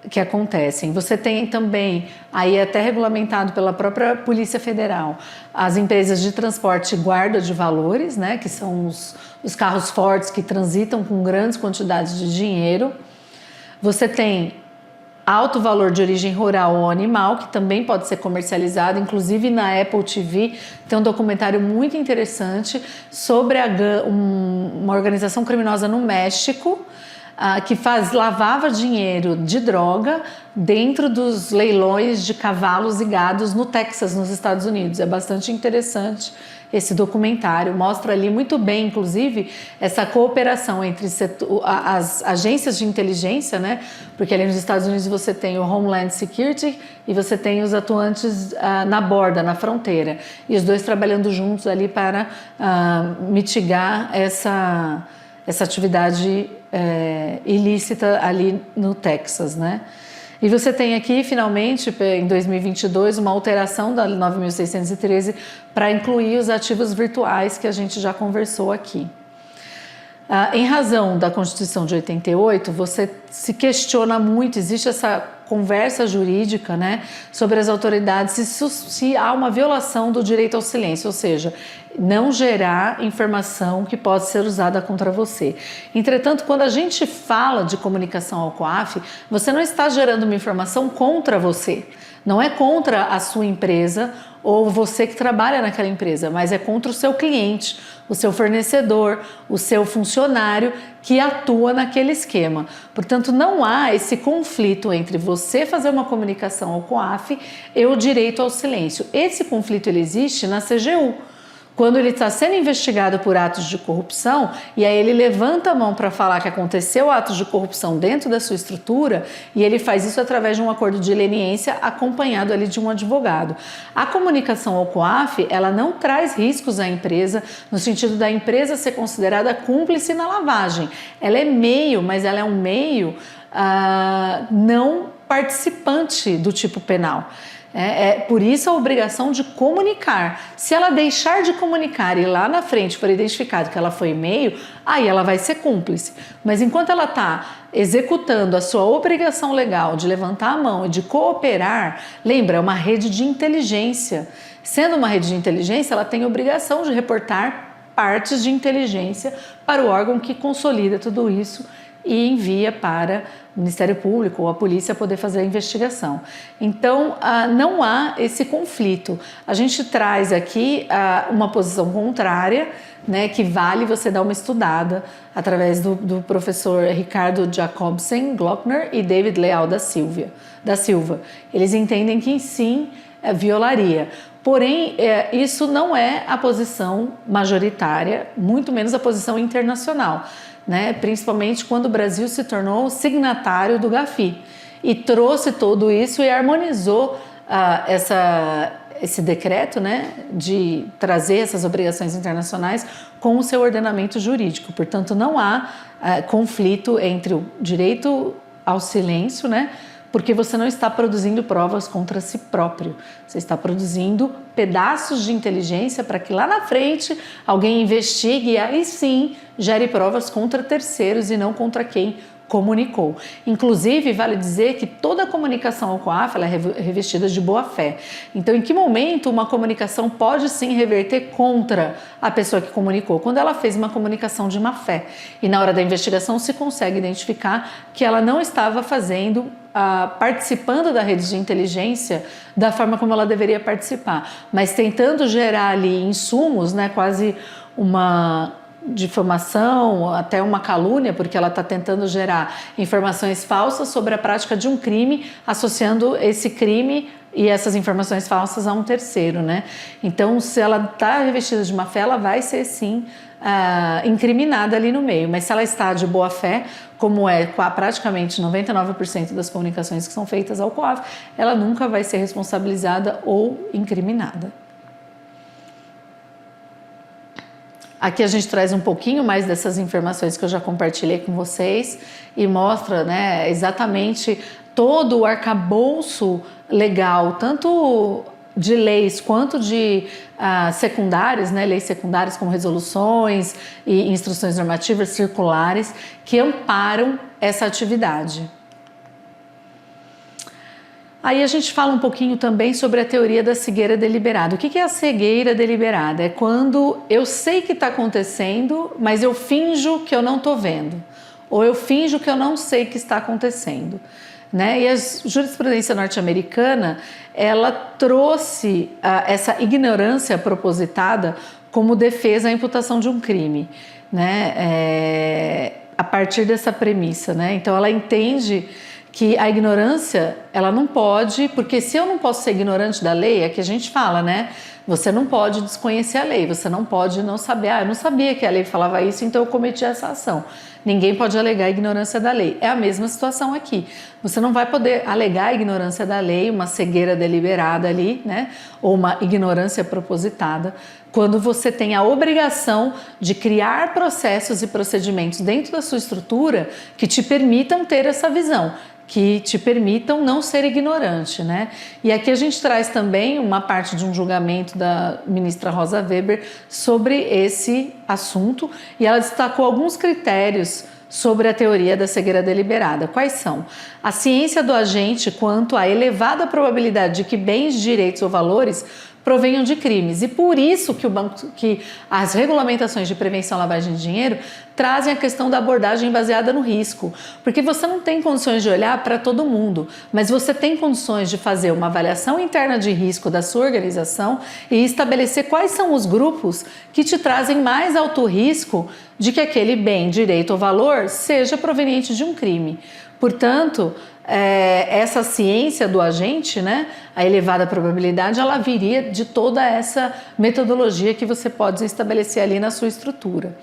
S1: que acontecem. Você tem também, aí até regulamentado pela própria Polícia Federal, as empresas de transporte e guarda de valores, né? Que são os carros fortes que transitam com grandes quantidades de dinheiro. Você tem alto valor de origem rural ou animal, que também pode ser comercializado. Inclusive na Apple TV tem um documentário muito interessante sobre uma organização criminosa no México que lavava dinheiro de droga dentro dos leilões de cavalos e gados no Texas, nos Estados Unidos. É bastante interessante esse documentário, mostra ali muito bem, inclusive, essa cooperação entre as agências de inteligência, né? Porque ali nos Estados Unidos você tem o Homeland Security e você tem os atuantes na borda, na fronteira, e os dois trabalhando juntos ali para mitigar essa atividade ilícita ali no Texas, né? E você tem aqui, finalmente, em 2022, uma alteração da 9.613 para incluir os ativos virtuais que a gente já conversou aqui. Em razão da Constituição de 88, você se questiona muito, existe essa conversa jurídica, né, sobre as autoridades se há uma violação do direito ao silêncio, ou seja, não gerar informação que pode ser usada contra você. Entretanto, quando a gente fala de comunicação ao COAF, você não está gerando uma informação contra você, não é contra a sua empresa ou você que trabalha naquela empresa, mas é contra o seu cliente, o seu fornecedor, o seu funcionário que atua naquele esquema. Portanto, não há esse conflito entre você fazer uma comunicação ao COAF e o direito ao silêncio. Esse conflito ele existe na CGU. Quando ele está sendo investigado por atos de corrupção e aí ele levanta a mão para falar que aconteceu atos de corrupção dentro da sua estrutura e ele faz isso através de um acordo de leniência acompanhado ali de um advogado. A comunicação ao COAF, ela não traz riscos à empresa no sentido da empresa ser considerada cúmplice na lavagem. Ela é meio, mas ela é um meio não participante do tipo penal. Por isso a obrigação de comunicar. Se ela deixar de comunicar e lá na frente for identificado que ela foi meio, aí ela vai ser cúmplice. Mas enquanto ela está executando a sua obrigação legal de levantar a mão e de cooperar, lembra, é uma rede de inteligência. Sendo uma rede de inteligência, ela tem a obrigação de reportar partes de inteligência para o órgão que consolida tudo isso e envia para o Ministério Público ou a polícia poder fazer a investigação. Então, não há esse conflito. A gente traz aqui uma posição contrária, né, que vale você dar uma estudada através do professor Ricardo Jacobsen Glockner e David Leal da Silva. Eles entendem que sim, violaria. Porém, isso não é a posição majoritária, muito menos a posição internacional, né? Principalmente quando o Brasil se tornou signatário do GAFI e trouxe tudo isso e harmonizou esse decreto, né, de trazer essas obrigações internacionais com o seu ordenamento jurídico. Portanto, não há conflito entre o direito ao silêncio, né, porque você não está produzindo provas contra si próprio. Você está produzindo pedaços de inteligência para que lá na frente alguém investigue e aí sim gere provas contra terceiros e não contra quem comunicou. Inclusive, vale dizer que toda comunicação ao COAF ela é revestida de boa-fé. Então, em que momento uma comunicação pode sim reverter contra a pessoa que comunicou? Quando ela fez uma comunicação de má-fé. E na hora da investigação se consegue identificar que ela não estava participando da rede de inteligência da forma como ela deveria participar, mas tentando gerar ali insumos, né, quase uma difamação, até uma calúnia, porque ela está tentando gerar informações falsas sobre a prática de um crime, associando esse crime e essas informações falsas a um terceiro, né? Então, se ela está revestida de má fé, ela vai ser sim incriminada ali no meio, mas se ela está de boa fé, como é praticamente 99% das comunicações que são feitas ao COAF, ela nunca vai ser responsabilizada ou incriminada. Aqui a gente traz um pouquinho mais dessas informações que eu já compartilhei com vocês e mostra, né, exatamente todo o arcabouço legal, tanto de leis quanto de secundárias, né, leis secundárias como resoluções e instruções normativas circulares que amparam essa atividade. Aí a gente fala um pouquinho também sobre a teoria da cegueira deliberada. O que é a cegueira deliberada? É quando eu sei que está acontecendo, mas eu finjo que eu não estou vendo, ou eu finjo que eu não sei que está acontecendo. Né? E a jurisprudência norte-americana, ela trouxe essa ignorância propositada como defesa à imputação de um crime, né? A partir dessa premissa, né? Então ela entende que a ignorância, ela não pode, porque se eu não posso ser ignorante da lei, é que a gente fala, né? Você não pode desconhecer a lei, você não pode não saber, eu não sabia que a lei falava isso, então eu cometi essa ação. Ninguém pode alegar a ignorância da lei. É a mesma situação aqui. Você não vai poder alegar a ignorância da lei, uma cegueira deliberada ali, né? Ou uma ignorância propositada, quando você tem a obrigação de criar processos e procedimentos dentro da sua estrutura que te permitam ter essa visão, que te permitam não ser ignorante, né? E aqui a gente traz também uma parte de um julgamento da ministra Rosa Weber sobre esse assunto, e ela destacou alguns critérios sobre a teoria da cegueira deliberada. Quais são? A ciência do agente quanto à elevada probabilidade de que bens, direitos ou valores provenham de crimes, e por isso que as regulamentações de prevenção à lavagem de dinheiro trazem a questão da abordagem baseada no risco, porque você não tem condições de olhar para todo mundo, mas você tem condições de fazer uma avaliação interna de risco da sua organização e estabelecer quais são os grupos que te trazem mais alto risco de que aquele bem, direito ou valor seja proveniente de um crime. Portanto, essa ciência do agente, né, a elevada probabilidade, ela viria de toda essa metodologia que você pode estabelecer ali na sua estrutura.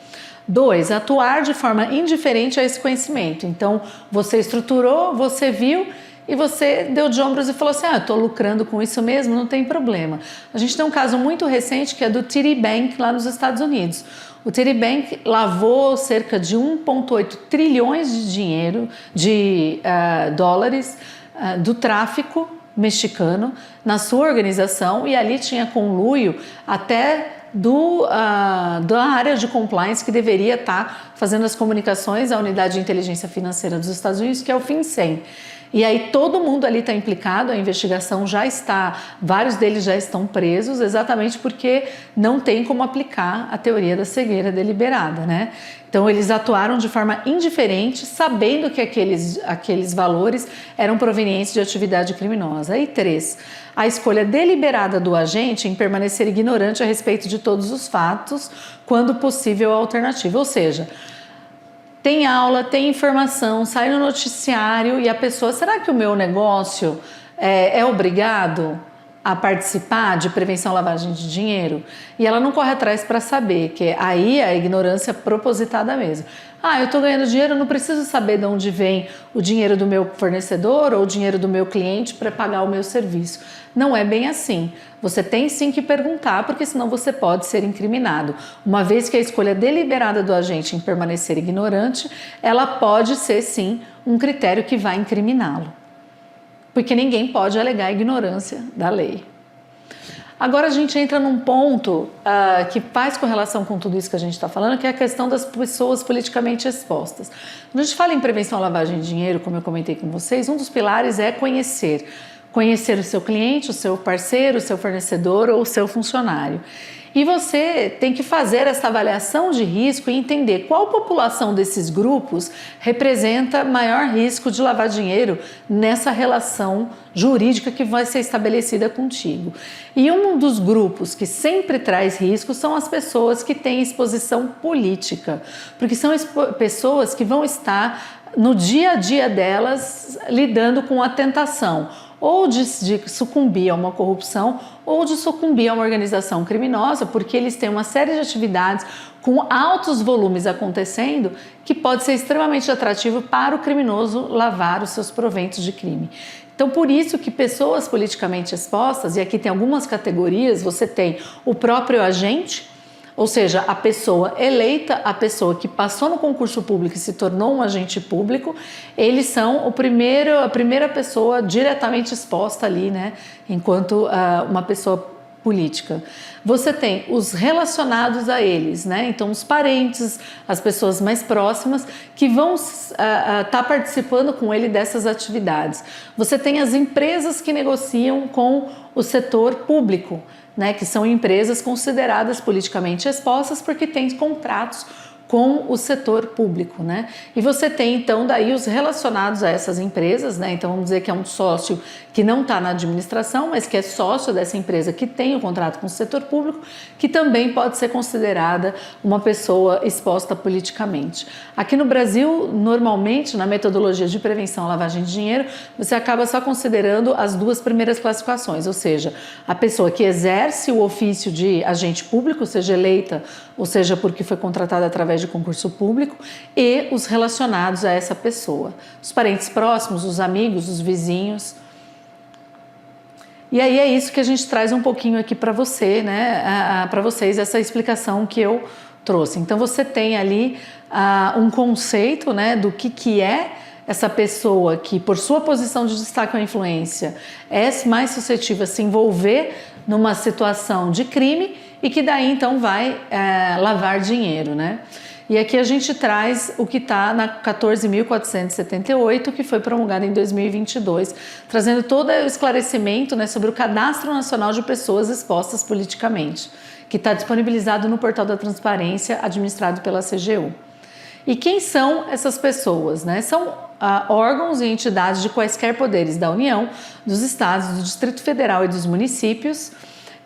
S1: 2, atuar de forma indiferente a esse conhecimento. Então, você estruturou, você viu e você deu de ombros e falou assim, eu estou lucrando com isso mesmo, não tem problema. A gente tem um caso muito recente que é do TD Bank lá nos Estados Unidos. O TD Bank lavou cerca de 1,8 trilhões de dinheiro, de dólares, do tráfico mexicano na sua organização, e ali tinha conluio até da área de compliance que deveria estar fazendo as comunicações à unidade de inteligência financeira dos Estados Unidos, que é o FinCEN. E aí todo mundo ali está implicado, a investigação já está, vários deles já estão presos, exatamente porque não tem como aplicar a teoria da cegueira deliberada, né? Então eles atuaram de forma indiferente, sabendo que aqueles valores eram provenientes de atividade criminosa. E 3, a escolha deliberada do agente em permanecer ignorante a respeito de todos os fatos, quando possível a alternativa, ou seja, tem aula, tem informação, sai no noticiário e a pessoa, será que o meu negócio é obrigado a participar de prevenção à lavagem de dinheiro? E ela não corre atrás para saber, que aí é a ignorância propositada mesmo. Eu estou ganhando dinheiro, eu não preciso saber de onde vem o dinheiro do meu fornecedor ou o dinheiro do meu cliente para pagar o meu serviço. Não é bem assim. Você tem sim que perguntar, porque senão você pode ser incriminado. Uma vez que a escolha deliberada do agente em permanecer ignorante, ela pode ser sim um critério que vai incriminá-lo. Porque ninguém pode alegar a ignorância da lei. Agora a gente entra num ponto que faz correlação com tudo isso que a gente está falando, que é a questão das pessoas politicamente expostas. Quando a gente fala em prevenção à lavagem de dinheiro, como eu comentei com vocês, um dos pilares é conhecer. Conhecer o seu cliente, o seu parceiro, o seu fornecedor ou o seu funcionário. E você tem que fazer essa avaliação de risco e entender qual população desses grupos representa maior risco de lavar dinheiro nessa relação jurídica que vai ser estabelecida contigo. E um dos grupos que sempre traz risco são as pessoas que têm exposição política, porque são pessoas que vão estar no dia a dia delas lidando com a tentação ou de sucumbir a uma corrupção ou de sucumbir a uma organização criminosa, porque eles têm uma série de atividades com altos volumes acontecendo que pode ser extremamente atrativo para o criminoso lavar os seus proventos de crime. Então, por isso que pessoas politicamente expostas, e aqui tem algumas categorias, você tem o próprio agente, ou seja, a pessoa eleita, a pessoa que passou no concurso público e se tornou um agente público, eles são a primeira pessoa diretamente exposta ali, né, enquanto uma pessoa política. Você tem os relacionados a eles, né? Então os parentes, as pessoas mais próximas que vão estar participando com ele dessas atividades. Você tem as empresas que negociam com o setor público, né? Que são empresas consideradas politicamente expostas porque têm contratos com o setor público, né? E você tem então daí os relacionados a essas empresas, né? Então vamos dizer que é um sócio que não está na administração, mas que é sócio dessa empresa que tem o contrato com o setor público, que também pode ser considerada uma pessoa exposta politicamente. Aqui no Brasil, normalmente, na metodologia de prevenção à lavagem de dinheiro, você acaba só considerando as duas primeiras classificações, ou seja, a pessoa que exerce o ofício de agente público, seja eleita ou seja porque foi contratada através de concurso público, e os relacionados a essa pessoa, os parentes próximos, os amigos, os vizinhos. E aí é isso que a gente traz um pouquinho aqui para você, né, para vocês, essa explicação que eu trouxe. Então você tem ali um conceito, né, do que é essa pessoa que, por sua posição de destaque ou influência, é mais suscetível a se envolver numa situação de crime e que daí então vai lavar dinheiro, né? E aqui a gente traz o que está na 14.478, que foi promulgada em 2022, trazendo todo o esclarecimento, né, sobre o Cadastro Nacional de Pessoas Expostas Politicamente, que está disponibilizado no Portal da Transparência, administrado pela CGU. E quem são essas pessoas, né? São órgãos e entidades de quaisquer poderes da União, dos estados, do Distrito Federal e dos municípios,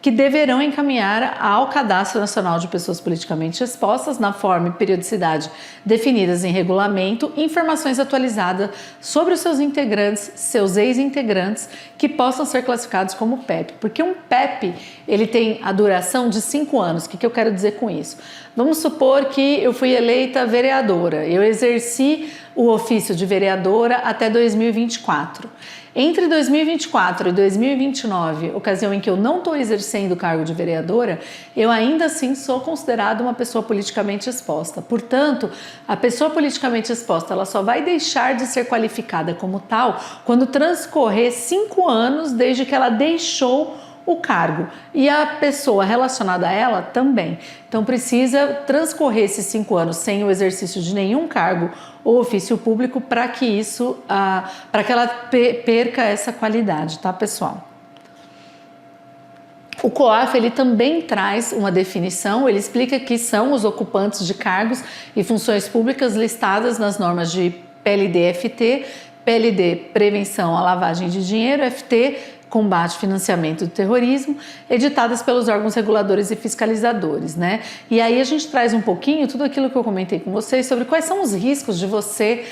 S1: que deverão encaminhar ao Cadastro Nacional de Pessoas Politicamente Expostas, na forma e periodicidade definidas em regulamento, informações atualizadas sobre os seus integrantes, seus ex-integrantes, que possam ser classificados como PEP. Porque um PEP, ele tem a duração de 5 anos. O que eu quero dizer com isso? Vamos supor que eu fui eleita vereadora, eu exerci o ofício de vereadora até 2024. Entre 2024 e 2029, ocasião em que eu não estou exercendo o cargo de vereadora, eu ainda assim sou considerada uma pessoa politicamente exposta. Portanto, a pessoa politicamente exposta, ela só vai deixar de ser qualificada como tal quando transcorrer 5 anos desde que ela deixou o cargo, e a pessoa relacionada a ela também. Então precisa transcorrer esses 5 anos sem o exercício de nenhum cargo ou ofício público para que isso, para que ela perca essa qualidade, tá, pessoal? O COAF, ele também traz uma definição, ele explica que são os ocupantes de cargos e funções públicas listadas nas normas de PLD-FT, PLD Prevenção à Lavagem de Dinheiro, FT Combate ao Financiamento do Terrorismo, editadas pelos órgãos reguladores e fiscalizadores, né? E aí a gente traz um pouquinho tudo aquilo que eu comentei com vocês sobre quais são os riscos de você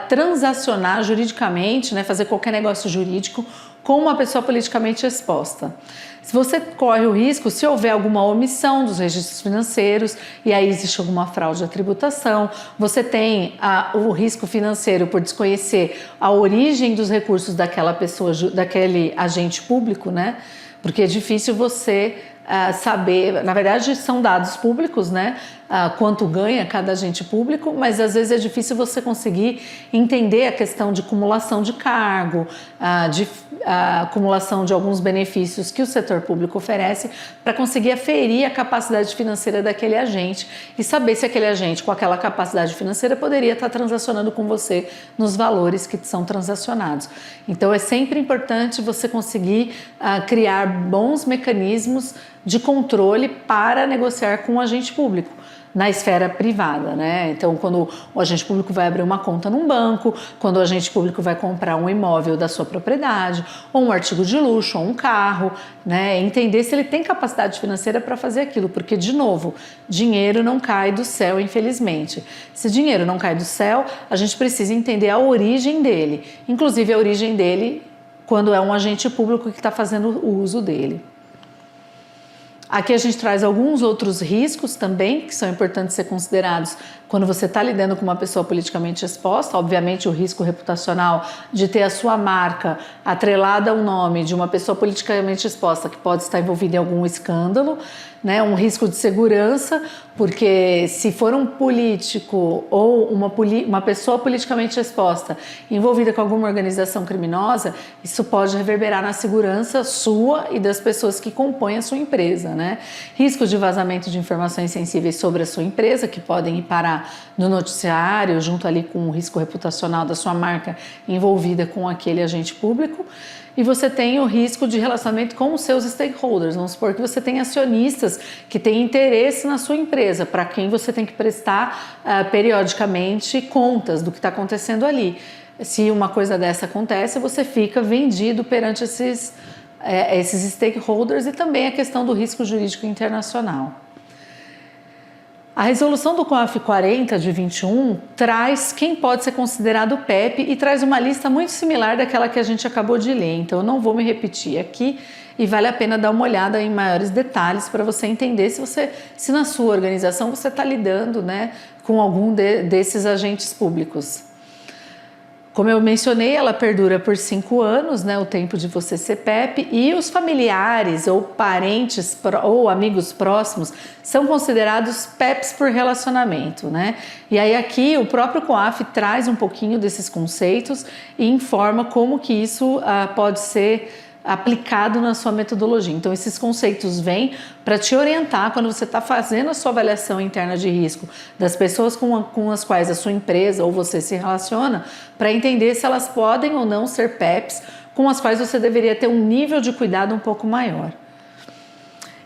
S1: transacionar juridicamente, né, fazer qualquer negócio jurídico com uma pessoa politicamente exposta. Se você corre o risco, se houver alguma omissão dos registros financeiros e aí existe alguma fraude à tributação, você tem o risco financeiro por desconhecer a origem dos recursos daquela pessoa, daquele agente público, né? Porque é difícil você saber, na verdade são dados públicos, né? quanto ganha cada agente público, mas às vezes é difícil você conseguir entender a questão de cumulação de cargo, de acumulação de alguns benefícios que o setor público oferece para conseguir aferir a capacidade financeira daquele agente e saber se aquele agente com aquela capacidade financeira poderia estar transacionando com você nos valores que são transacionados. Então é sempre importante você conseguir criar bons mecanismos de controle para negociar com o agente público na esfera privada, né? Então, quando o agente público vai abrir uma conta num banco, quando o agente público vai comprar um imóvel da sua propriedade, ou um artigo de luxo, ou um carro, né? Entender se ele tem capacidade financeira para fazer aquilo, porque, de novo, dinheiro não cai do céu, infelizmente. Se dinheiro não cai do céu, a gente precisa entender a origem dele, inclusive a origem dele quando é um agente público que está fazendo o uso dele. Aqui a gente traz alguns outros riscos também que são importantes ser considerados quando você está lidando com uma pessoa politicamente exposta. Obviamente o risco reputacional de ter a sua marca atrelada ao nome de uma pessoa politicamente exposta que pode estar envolvida em algum escândalo, né? Um risco de segurança, porque se for um político ou uma pessoa politicamente exposta envolvida com alguma organização criminosa, isso pode reverberar na segurança sua e das pessoas que compõem a sua empresa, né? Risco de vazamento de informações sensíveis sobre a sua empresa, que podem ir parar no noticiário, junto ali com o risco reputacional da sua marca envolvida com aquele agente público. E você tem o risco de relacionamento com os seus stakeholders. Vamos supor que você tem acionistas que têm interesse na sua empresa, para quem você tem que prestar periodicamente contas do que está acontecendo ali. Se uma coisa dessa acontece, você fica vendido perante esses stakeholders, e também a questão do risco jurídico internacional. A resolução do COAF 40 de 21 traz quem pode ser considerado PEP e traz uma lista muito similar daquela que a gente acabou de ler, então eu não vou me repetir aqui e vale a pena dar uma olhada em maiores detalhes para você entender se na sua organização você está lidando, né, com algum desses agentes públicos. Como eu mencionei, ela perdura por 5 anos, né, o tempo de você ser PEP, e os familiares ou parentes ou amigos próximos são considerados PEPs por relacionamento, né? E aí aqui o próprio COAF traz um pouquinho desses conceitos e informa como que isso pode ser aplicado na sua metodologia. Então esses conceitos vêm para te orientar quando você está fazendo a sua avaliação interna de risco das pessoas com as quais a sua empresa ou você se relaciona, para entender se elas podem ou não ser PEPs, com as quais você deveria ter um nível de cuidado um pouco maior.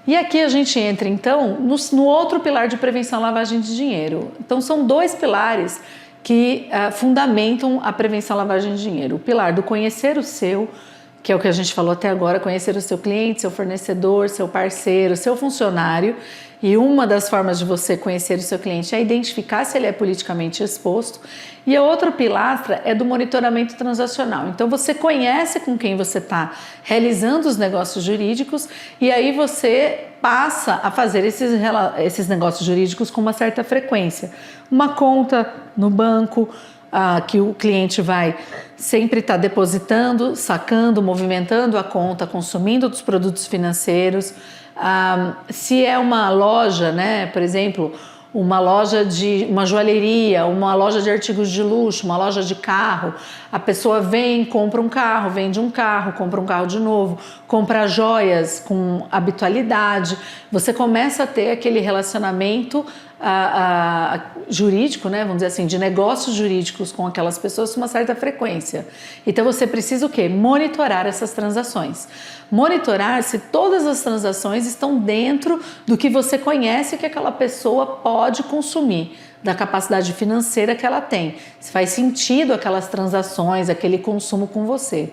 S1: E aqui a gente entra então no outro pilar de prevenção à lavagem de dinheiro. Então são 2 pilares que fundamentam a prevenção à lavagem de dinheiro. O pilar do conhecer o seu, que é o que a gente falou até agora, conhecer o seu cliente, seu fornecedor, seu parceiro, seu funcionário. E uma das formas de você conhecer o seu cliente é identificar se ele é politicamente exposto. E a outra pilastra é do monitoramento transacional. Então você conhece com quem você está realizando os negócios jurídicos e aí você passa a fazer esses negócios jurídicos com uma certa frequência. Uma conta no banco, que o cliente vai sempre estar depositando, sacando, movimentando a conta, consumindo dos produtos financeiros. Se é uma loja, né, por exemplo, uma joalheria, uma loja de artigos de luxo, uma loja de carro, a pessoa vem, compra um carro, vende um carro, compra um carro de novo, compra joias com habitualidade, você começa a ter aquele relacionamento jurídico, né, vamos dizer assim, de negócios jurídicos com aquelas pessoas com uma certa frequência. Então você precisa o quê? Monitorar essas transações. Monitorar se todas as transações estão dentro do que você conhece que aquela pessoa pode consumir, da capacidade financeira que ela tem. Se faz sentido aquelas transações, aquele consumo com você.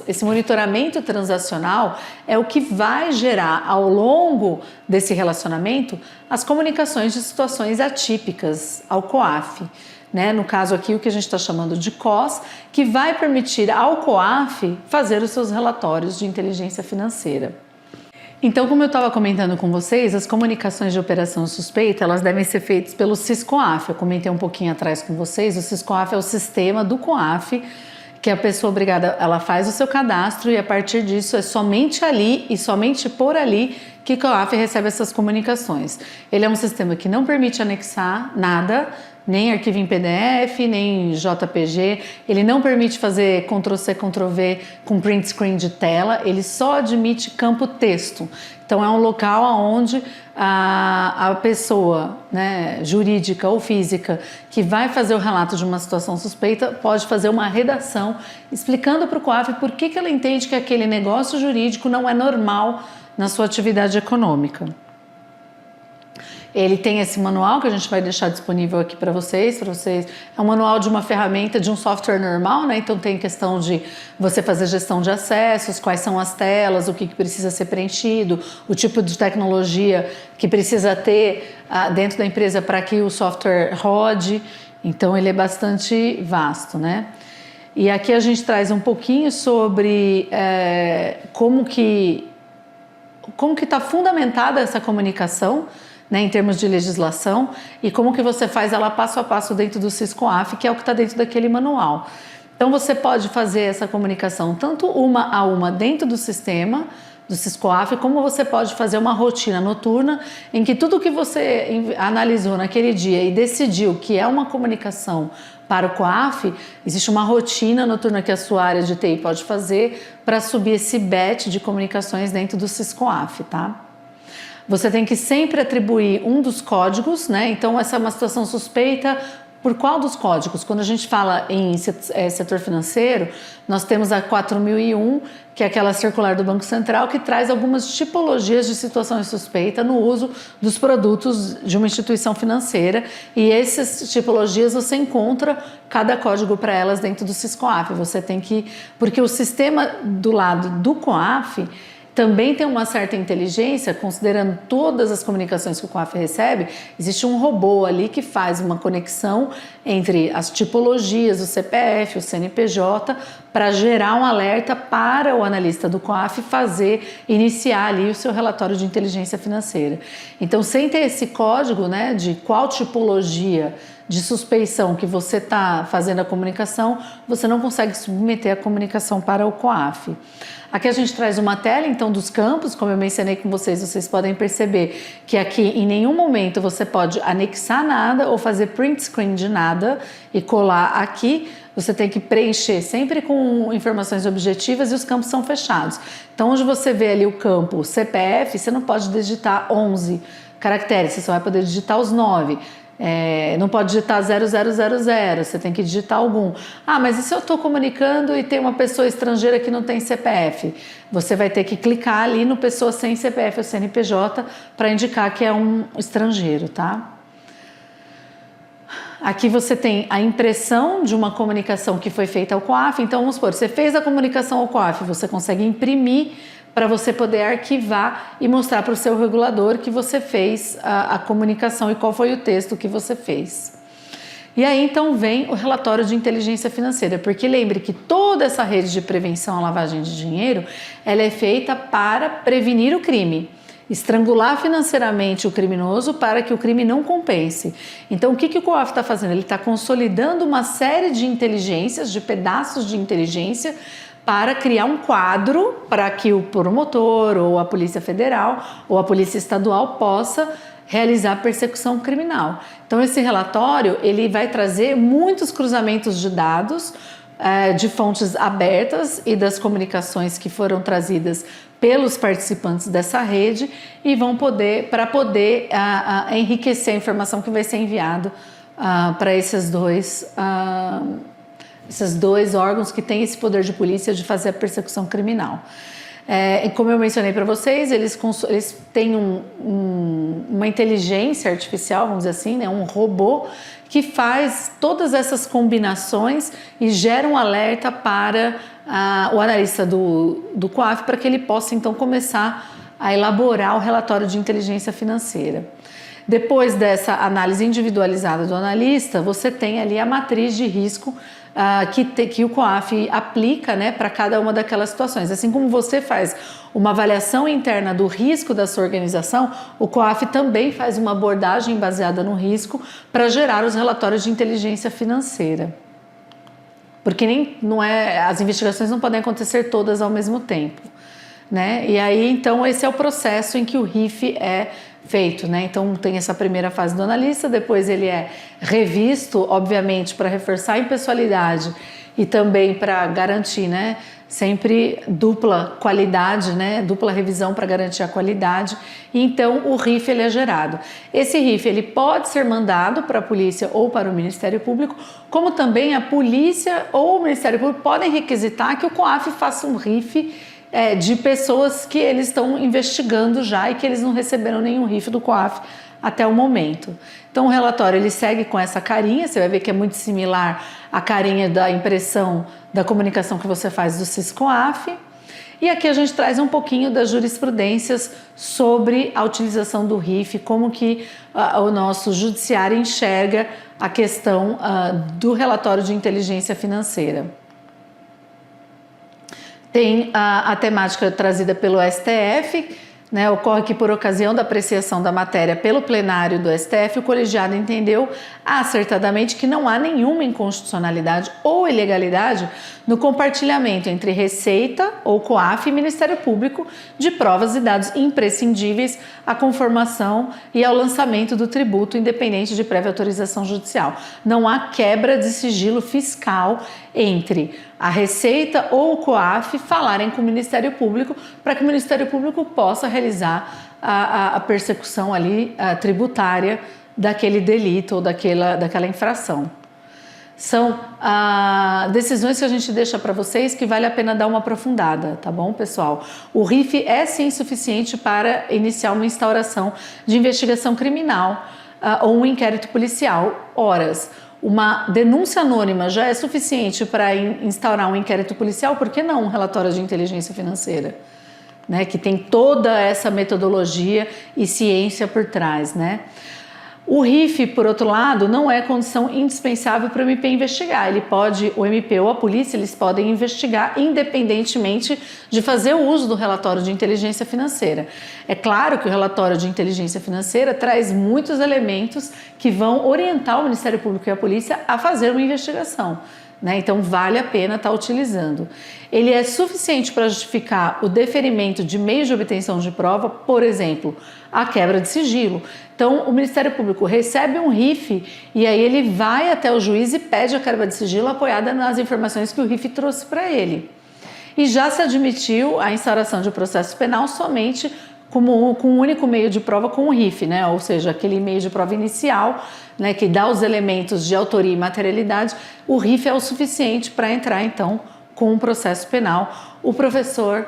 S1: Esse monitoramento transacional é o que vai gerar ao longo desse relacionamento as comunicações de situações atípicas ao COAF, né? No caso aqui o que a gente está chamando de COS, que vai permitir ao COAF fazer os seus relatórios de inteligência financeira. Então, como eu estava comentando com vocês, as comunicações de operação suspeita, elas devem ser feitas pelo SIS-COAF. Eu comentei um pouquinho atrás com vocês, o SIS-COAF é o sistema do COAF, que a pessoa obrigada, ela faz o seu cadastro e a partir disso é somente ali e somente por ali que o COAF recebe essas comunicações. Ele é um sistema que não permite anexar nada, nem arquivo em PDF, nem JPG, ele não permite fazer Ctrl+C, Ctrl+V com print screen de tela, ele só admite campo texto. Então é um local onde a pessoa, né, jurídica ou física que vai fazer o relato de uma situação suspeita pode fazer uma redação explicando para o COAF por que ela entende que aquele negócio jurídico não é normal na sua atividade econômica. Ele tem esse manual que a gente vai deixar disponível aqui para vocês. É um manual de uma ferramenta, de um software normal, né? Então tem questão de você fazer gestão de acessos, quais são as telas, o que precisa ser preenchido, o tipo de tecnologia que precisa ter dentro da empresa para que o software rode. Então ele é bastante vasto, né? E aqui a gente traz um pouquinho sobre como que está fundamentada essa comunicação, né, em termos de legislação, e como que você faz ela passo a passo dentro do SysCoaf, que é o que está dentro daquele manual. Então você pode fazer essa comunicação tanto uma a uma dentro do sistema do SysCoaf, como você pode fazer uma rotina noturna em que tudo que você analisou naquele dia e decidiu que é uma comunicação para o COAF, existe uma rotina noturna que a sua área de TI pode fazer para subir esse batch de comunicações dentro do SysCoaf, tá? Você tem que sempre atribuir um dos códigos, né? Então, essa é uma situação suspeita. Por qual dos códigos? Quando a gente fala em setor financeiro, nós temos a 4001, que é aquela circular do Banco Central, que traz algumas tipologias de situações suspeitas no uso dos produtos de uma instituição financeira. E essas tipologias você encontra cada código para elas dentro do SysCoaf. Você tem que... Porque o sistema do lado do COAF também tem uma certa inteligência, considerando todas as comunicações que o COAF recebe, existe um robô ali que faz uma conexão entre as tipologias, o CPF, o CNPJ, para gerar um alerta para o analista do COAF iniciar ali o seu relatório de inteligência financeira. Então, sem ter esse código, né, de qual tipologia de suspeição que você está fazendo a comunicação, você não consegue submeter a comunicação para o COAF. Aqui a gente traz uma tela, então, dos campos, como eu mencionei com vocês podem perceber que aqui em nenhum momento você pode anexar nada ou fazer print screen de nada e colar aqui. Você tem que preencher sempre com informações objetivas e os campos são fechados. Então, onde você vê ali o campo CPF, você não pode digitar 11 caracteres, você só vai poder digitar os 9. Não pode digitar 0000, você tem que digitar algum. Mas e se eu estou comunicando e tem uma pessoa estrangeira que não tem CPF? Você vai ter que clicar ali no pessoa sem CPF ou CNPJ para indicar que é um estrangeiro, tá? Aqui você tem a impressão de uma comunicação que foi feita ao COAF. Então, vamos supor, você fez a comunicação ao COAF, você consegue imprimir para você poder arquivar e mostrar para o seu regulador que você fez a comunicação e qual foi o texto que você fez. E aí, então, vem o relatório de inteligência financeira, porque lembre que toda essa rede de prevenção à lavagem de dinheiro, ela é feita para prevenir o crime, estrangular financeiramente o criminoso para que o crime não compense. Então, o que o COAF está fazendo? Ele está consolidando uma série de inteligências, de pedaços de inteligência, para criar um quadro para que o promotor ou a Polícia Federal ou a Polícia Estadual possa realizar persecução criminal. Então, esse relatório ele vai trazer muitos cruzamentos de dados de fontes abertas e das comunicações que foram trazidas pelos participantes dessa rede e vão poder enriquecer a informação que vai ser enviado para esses dois órgãos que têm esse poder de polícia de fazer a persecução criminal. E como eu mencionei para vocês, eles têm uma inteligência artificial, vamos dizer assim, né, um robô que faz todas essas combinações e gera um alerta para o analista do COAF para que ele possa então começar a elaborar o relatório de inteligência financeira. Depois dessa análise individualizada do analista, você tem ali a matriz de risco que o COAF aplica, né, para cada uma daquelas situações. Assim como você faz uma avaliação interna do risco da sua organização, o COAF também faz uma abordagem baseada no risco para gerar os relatórios de inteligência financeira. Porque as investigações não podem acontecer todas ao mesmo tempo, né? E aí, então, esse é o processo em que o RIF é feito, né? Então, tem essa primeira fase do analista, depois ele é revisto, obviamente, para reforçar a impessoalidade e também para garantir, né? Sempre dupla qualidade, né? Dupla revisão para garantir a qualidade. E então o RIF ele é gerado. Esse RIF ele pode ser mandado para a polícia ou para o Ministério Público, como também a polícia ou o Ministério Público podem requisitar que o COAF faça um RIF de pessoas que eles estão investigando já e que eles não receberam nenhum RIF do COAF até o momento. Então o relatório ele segue com essa carinha, você vai ver que é muito similar à carinha da impressão da comunicação que você faz do SIS-COAF. E aqui a gente traz um pouquinho das jurisprudências sobre a utilização do RIF, como que o nosso judiciário enxerga a questão do relatório de inteligência financeira. Tem a temática trazida pelo STF, né, ocorre que por ocasião da apreciação da matéria pelo plenário do STF, o colegiado entendeu acertadamente que não há nenhuma inconstitucionalidade ou ilegalidade no compartilhamento entre Receita ou COAF e Ministério Público de provas e dados imprescindíveis à conformação e ao lançamento do tributo independente de prévia autorização judicial. Não há quebra de sigilo fiscal entre a Receita ou o COAF falarem com o Ministério Público para que o Ministério Público possa realizar a persecução ali tributária daquele delito ou daquela infração. São decisões que a gente deixa para vocês que vale a pena dar uma aprofundada, tá bom, pessoal? O RIF é sim suficiente para iniciar uma instauração de investigação criminal ou um inquérito policial. Horas. Uma denúncia anônima já é suficiente para instaurar um inquérito policial, por que não um relatório de inteligência financeira? Né, que tem toda essa metodologia e ciência por trás, né? O RIF, por outro lado, não é condição indispensável para o MP investigar. O MP ou a polícia, eles podem investigar independentemente de fazer o uso do relatório de inteligência financeira. É claro que o relatório de inteligência financeira traz muitos elementos que vão orientar o Ministério Público e a polícia a fazer uma investigação. Né? Então, vale a pena estar utilizando. Ele é suficiente para justificar o deferimento de meios de obtenção de prova, por exemplo, a quebra de sigilo. Então, o Ministério Público recebe um RIF e aí ele vai até o juiz e pede a quebra de sigilo apoiada nas informações que o RIF trouxe para ele. E já se admitiu a instauração de processo penal somente com um único meio de prova, com o RIF, né? Ou seja, aquele meio de prova inicial, né, que dá os elementos de autoria e materialidade. O RIF é o suficiente para entrar, então, com um processo penal. O professor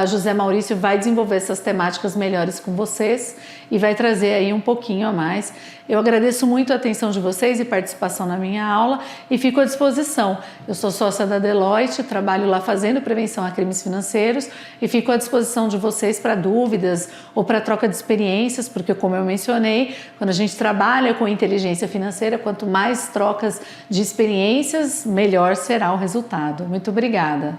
S1: José Maurício vai desenvolver essas temáticas melhores com vocês e vai trazer aí um pouquinho a mais. Eu agradeço muito a atenção de vocês e participação na minha aula e fico à disposição. Eu sou sócia da Deloitte, trabalho lá fazendo prevenção a crimes financeiros e fico à disposição de vocês para dúvidas ou para troca de experiências, porque como eu mencionei, quando a gente trabalha com inteligência financeira, quanto mais trocas de experiências, melhor será o resultado. Muito obrigada.